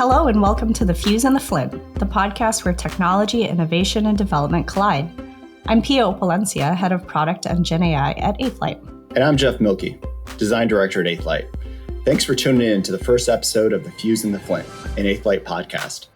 Hello and welcome to the Fuse the Flint, the podcast where technology, innovation, and development collide. I'm Pia Opulencia, head of product and Gen AI at 8thLight. And I'm Jeff Mielke, design director at 8thLight. Thanks for tuning in to the first episode of the Fuse the Flint, an 8thLight podcast.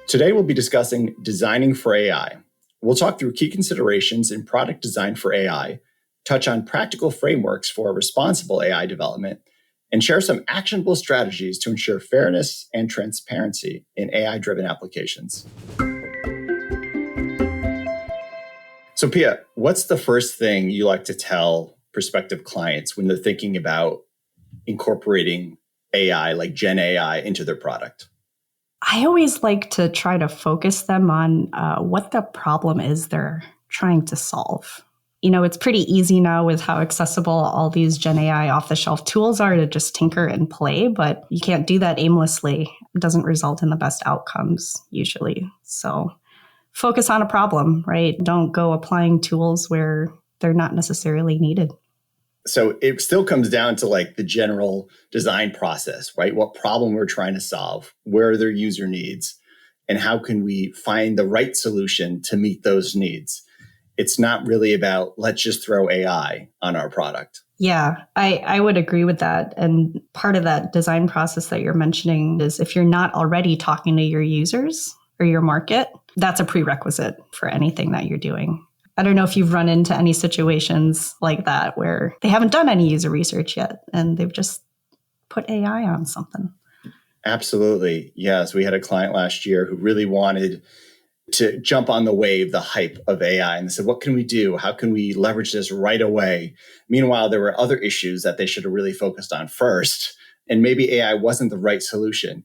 Today we'll be discussing designing for AI. We'll talk through key considerations in product design for AI, touch on practical frameworks for responsible AI development, and share some actionable strategies to ensure fairness and transparency in AI-driven applications. So Pia, what's the first thing you like to tell prospective clients when they're thinking about incorporating AI, like Gen AI, into their product? I always like to try to focus them on what the problem is they're trying to solve. You know, it's pretty easy now with how accessible all these Gen AI off-the-shelf tools are to just tinker and play, but you can't do that aimlessly. It doesn't result in the best outcomes usually. So focus on a problem, right? Don't go applying tools where they're not necessarily needed. So it still comes down to like the general design process, right? What problem we're trying to solve, where are their user needs, and how can we find the right solution to meet those needs? It's not really about, let's just throw AI on our product. Yeah, I would agree with that. And part of that design process that you're mentioning is if you're not already talking to your users or your market, that's a prerequisite for anything that you're doing. I don't know if you've run into any situations like that where they haven't done any user research yet and they've just put AI on something. Absolutely. Yes. We had a client last year who really wanted to jump on the wave, the hype of AI. And they said, what can we do? How can we leverage this right away? Meanwhile, there were other issues that they should have really focused on first. And maybe AI wasn't the right solution.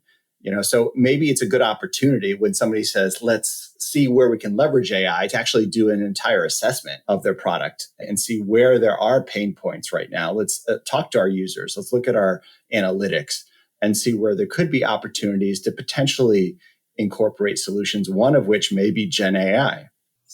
So maybe it's a good opportunity when somebody says, let's see where we can leverage AI to actually do an entire assessment of their product and see where there are pain points right now. Let's talk to our users. Let's look at our analytics and see where there could be opportunities to potentially incorporate solutions, one of which may be Gen AI.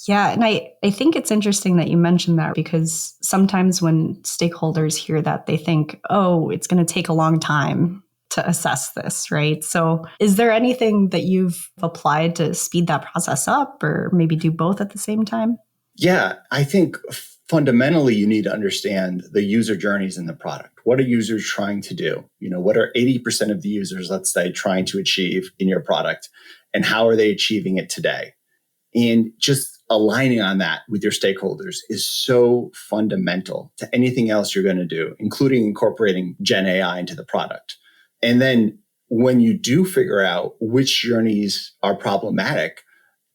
Yeah, and I think it's interesting that you mentioned that because sometimes when stakeholders hear that, they think, oh, it's going to take a long time to assess this, right? So is there anything that you've applied to speed that process up or maybe do both at the same time? Yeah, I think fundamentally you need to understand the user journeys in the product. What are users trying to do? What are 80% of the users, let's say, trying to achieve in your product? And how are they achieving it today? And just aligning on that with your stakeholders is so fundamental to anything else you're going to do, including incorporating Gen AI into the product. And then when you do figure out which journeys are problematic,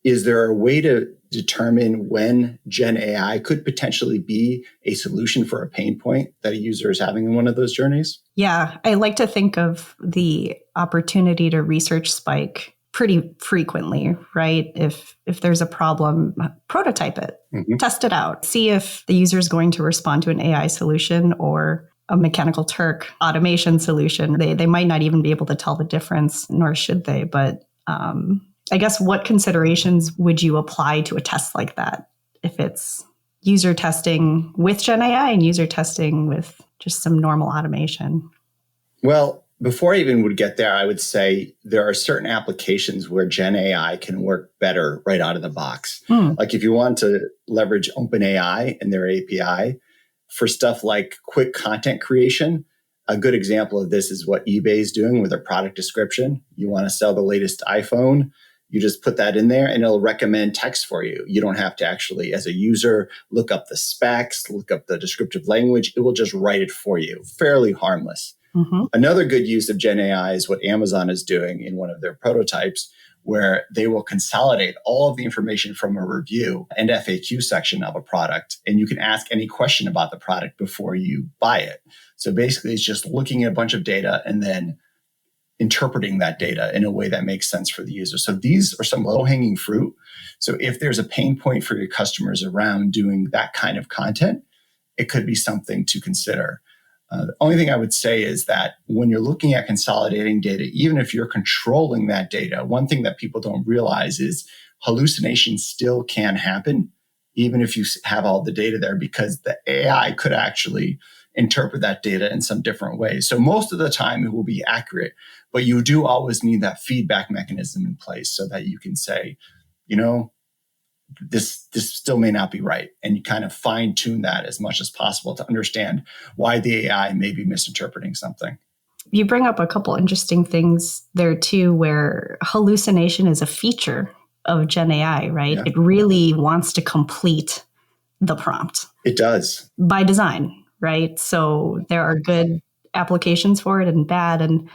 is there a way to determine when Gen AI could potentially be a solution for a pain point that a user is having in one of those journeys? Yeah, I like to think of the opportunity to research spike pretty frequently, right? If there's a problem, prototype it, test it out, see if the user is going to respond to an AI solution or a Mechanical Turk automation solution. They might not even be able to tell the difference, nor should they. But I guess what considerations would you apply to a test like that if it's user testing with Gen AI and user testing with just some normal automation? Well, before I even would get there, I would say there are certain applications where Gen AI can work better right out of the box. Like if you want to leverage OpenAI and their API for stuff like quick content creation, a good example of this is what eBay is doing with their product description. You want to sell the latest iPhone, you just put that in there and it'll recommend text for you. You don't have to actually, as a user, look up the specs, look up the descriptive language. It will just write it for you. Fairly harmless. Another good use of Gen AI is what Amazon is doing in one of their prototypes, where they will consolidate all of the information from a review and FAQ section of a product. And you can ask any question about the product before you buy it. So basically, it's just looking at a bunch of data and then interpreting that data in a way that makes sense for the user. So these are some low-hanging fruit. So if there's a pain point for your customers around doing that kind of content, it could be something to consider. The only thing I would say is that when you're looking at consolidating data, even if you're controlling that data, one thing that people don't realize is hallucinations still can happen, even if you have all the data there, because the AI could actually interpret that data in some different ways. So most of the time it will be accurate, but you do always need that feedback mechanism in place so that you can say, this still may not be right. And you kind of fine tune that as much as possible to understand why the AI may be misinterpreting something. You bring up a couple interesting things there too, where hallucination is a feature of Gen AI, right? Yeah. It really wants to complete the prompt. It does. By design, right? So there are good applications for it and bad. And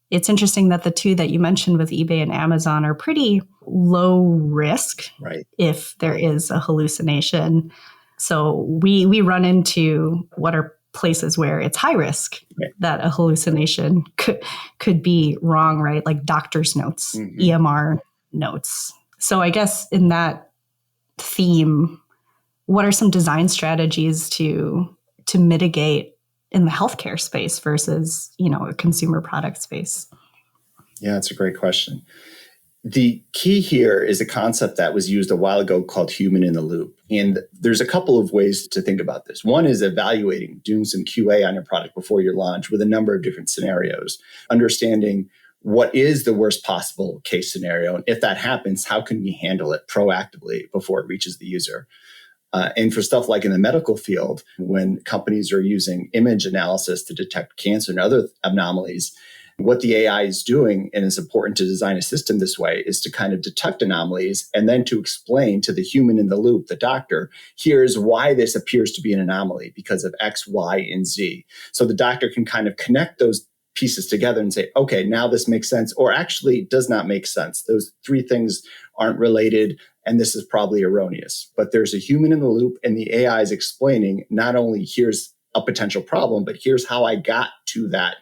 it's interesting that the two that you mentioned with eBay and Amazon are pretty low risk, right, if there is a hallucination. So we run into what are places where it's high risk, right, that a hallucination could be wrong, right? Like doctor's notes, EMR notes. So I guess in that theme, what are some design strategies to mitigate in the healthcare space versus, a consumer product space? Yeah, that's a great question. The key here is a concept that was used a while ago called human in the loop. And there's a couple of ways to think about this. One is evaluating, doing some QA on your product before your launch with a number of different scenarios, understanding what is the worst possible case scenario. And if that happens, how can we handle it proactively before it reaches the user? And for stuff like in the medical field, when companies are using image analysis to detect cancer and other anomalies, what the AI is doing, and it's important to design a system this way, is to kind of detect anomalies and then to explain to the human in the loop, the doctor, here's why this appears to be an anomaly because of X, Y, and Z. So the doctor can kind of connect those pieces together and say, okay, now this makes sense, or actually does not make sense. Those three things aren't related, and this is probably erroneous. But there's a human in the loop, and the AI is explaining not only here's a potential problem, but here's how I got to that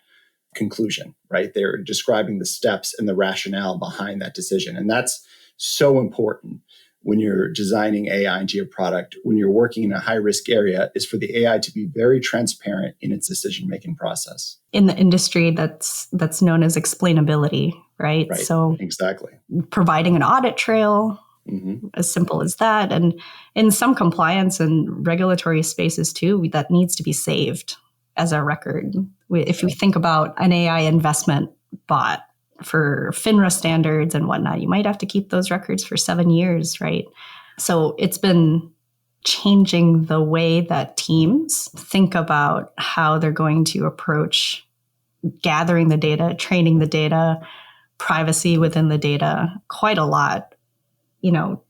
conclusion, right? They're describing the steps and the rationale behind that decision. And that's so important when you're designing AI into your product, when you're working in a high-risk area, is for the AI to be very transparent in its decision-making process. In the industry, that's known as explainability, right? Right. So exactly. Providing an audit trail, as simple as that. And in some compliance and regulatory spaces too, that needs to be saved as a record. If you think about an AI investment bot for FINRA standards and whatnot, you might have to keep those records for 7 years, right? So it's been changing the way that teams think about how they're going to approach gathering the data, training the data, privacy within the data, quite a lot.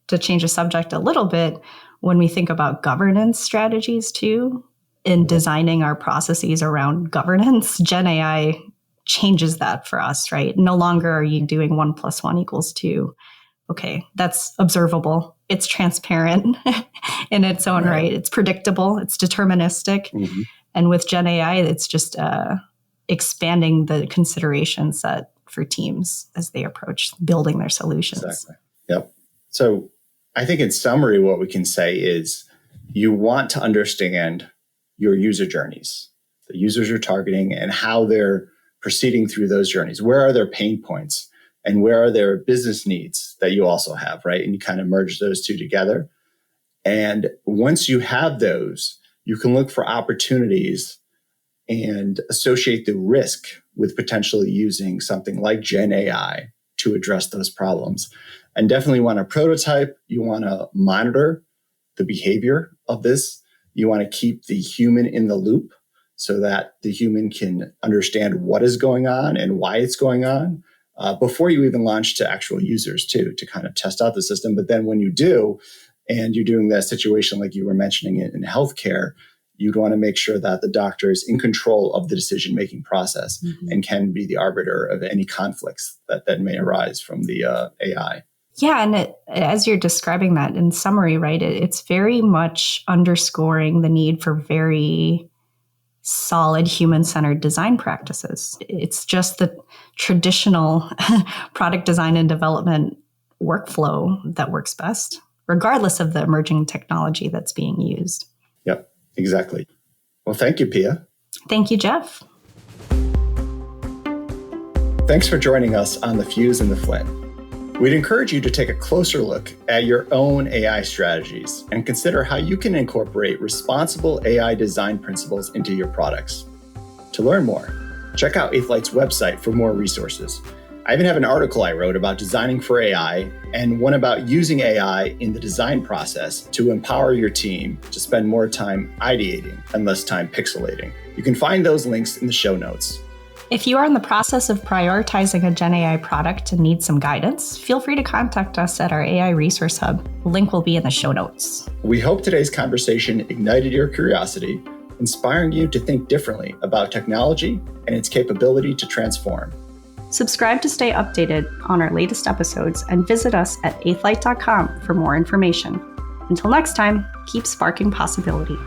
To change the subject a little bit, when we think about governance strategies too, in designing our processes around governance, Gen AI changes that for us, right? No longer are you doing 1 + 1 = 2. Okay, that's observable. It's transparent in its own right. It's predictable. It's deterministic. And with Gen AI, it's just expanding the consideration set for teams as they approach building their solutions. Exactly. Yep. So I think in summary, what we can say is you want to understand your user journeys, the users you're targeting, and how they're proceeding through those journeys. Where are their pain points and where are their business needs that you also have, right? And you kind of merge those two together. And once you have those, you can look for opportunities and associate the risk with potentially using something like Gen AI to address those problems. And definitely want to prototype. You want to monitor the behavior of this. You want to keep the human in the loop so that the human can understand what is going on and why it's going on before you even launch to actual users too, to kind of test out the system. But then when you do, and you're doing that situation like you were mentioning in healthcare, you'd want to make sure that the doctor is in control of the decision-making process and can be the arbiter of any conflicts that may arise from the AI. Yeah, and as you're describing that in summary, right, it's very much underscoring the need for very solid human-centered design practices. It's just the traditional product design and development workflow that works best, regardless of the emerging technology that's being used. Yep, exactly. Well, thank you, Pia. Thank you, Jeff. Thanks for joining us on the Fuse and the Flint. We'd encourage you to take a closer look at your own AI strategies and consider how you can incorporate responsible AI design principles into your products. To learn more, check out Athelight's website for more resources. I even have an article I wrote about designing for AI and one about using AI in the design process to empower your team to spend more time ideating and less time pixelating. You can find those links in the show notes. If you are in the process of prioritizing a Gen AI product and need some guidance, feel free to contact us at our AI Resource Hub. The link will be in the show notes. We hope today's conversation ignited your curiosity, inspiring you to think differently about technology and its capability to transform. Subscribe to stay updated on our latest episodes and visit us at athelight.com for more information. Until next time, keep sparking possibility.